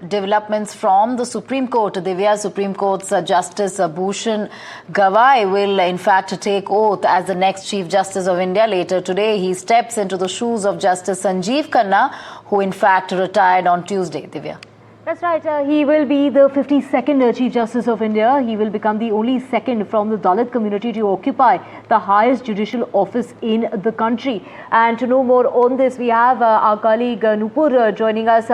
developments from the Supreme Court. Divya, Supreme Court's Justice Bhushan Gavai will in fact take oath as the next Chief Justice of India later today. He steps into the shoes of Justice Sanjeev Khanna, who in fact retired on Tuesday. Divya. That's right. He will be the 52nd Chief Justice of India. He will become the only second from the Dalit community to occupy the highest judicial office in the country. And to know more on this, we have our colleague Nupur joining us.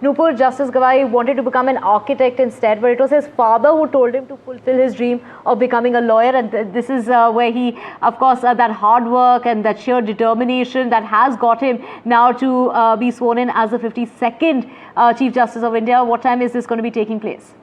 Nupur, Justice Gavai wanted to become an architect instead, but it was his father who told him to fulfill his dream of becoming a lawyer. And this is where he, of course, that hard work and that sheer determination that has got him now to be sworn in as the 52nd Chief Justice of India. What time is this going to be taking place?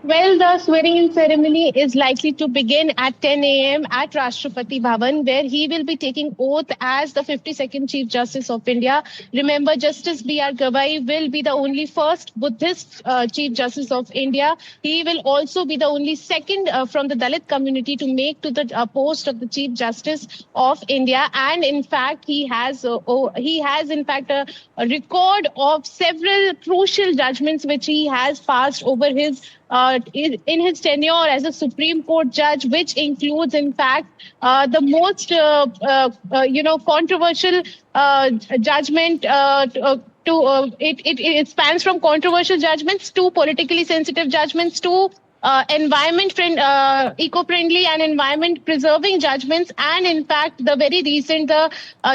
Well, the swearing-in ceremony is likely to begin at 10 a.m. at Rashtrapati Bhavan, where he will be taking oath as the 52nd Chief Justice of India. Remember, Justice B.R. Gavai will be the only first Buddhist Chief Justice of India. He will also be the only second from the Dalit community to make to the post of the Chief Justice of India. And in fact, he has in fact a record of several crucial judgments which he has passed over his in his tenure as a Supreme Court judge, which includes, in fact, the most, controversial judgment. It spans from controversial judgments to politically sensitive judgments to eco-friendly and environment-preserving judgments, and in fact, the very recent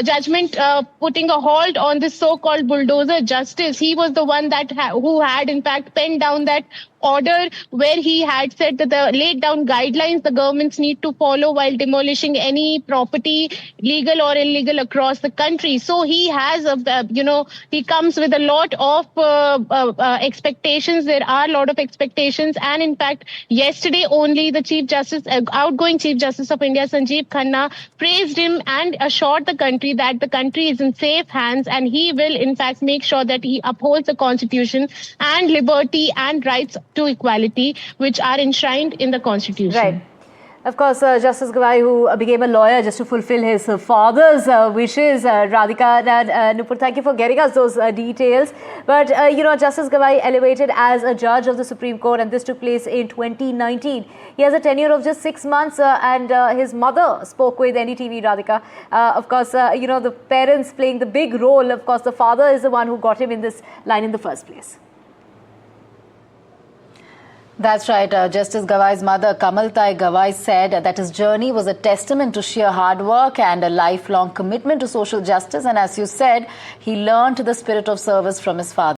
judgment putting a halt on this so-called bulldozer justice. He was the one that who had in fact penned down that order where he had said that the laid down guidelines the governments need to follow while demolishing any property, legal or illegal, across the country. So he has, he comes with a lot of expectations. There are a lot of expectations, and in fact, yesterday only the Chief Justice, outgoing Chief Justice of India, Sanjeev Khanna, praised him and assured the country that the country is in safe hands, and he will in fact make sure that he upholds the Constitution and liberty and rights to equality, which are enshrined in the Constitution. Right. Of course, Justice Gavai, who became a lawyer just to fulfill his father's wishes. Radhika and Nupur, thank you for getting us those details. But, Justice Gavai elevated as a judge of the Supreme Court, and this took place in 2019. He has a tenure of just 6 months, and his mother spoke with NDTV, Radhika. Of course, the parents playing the big role. Of course, the father is the one who got him in this line in the first place. That's right. Justice Gavai's mother, Kamaltai Gavai, said that his journey was a testament to sheer hard work and a lifelong commitment to social justice. And as you said, he learned the spirit of service from his father.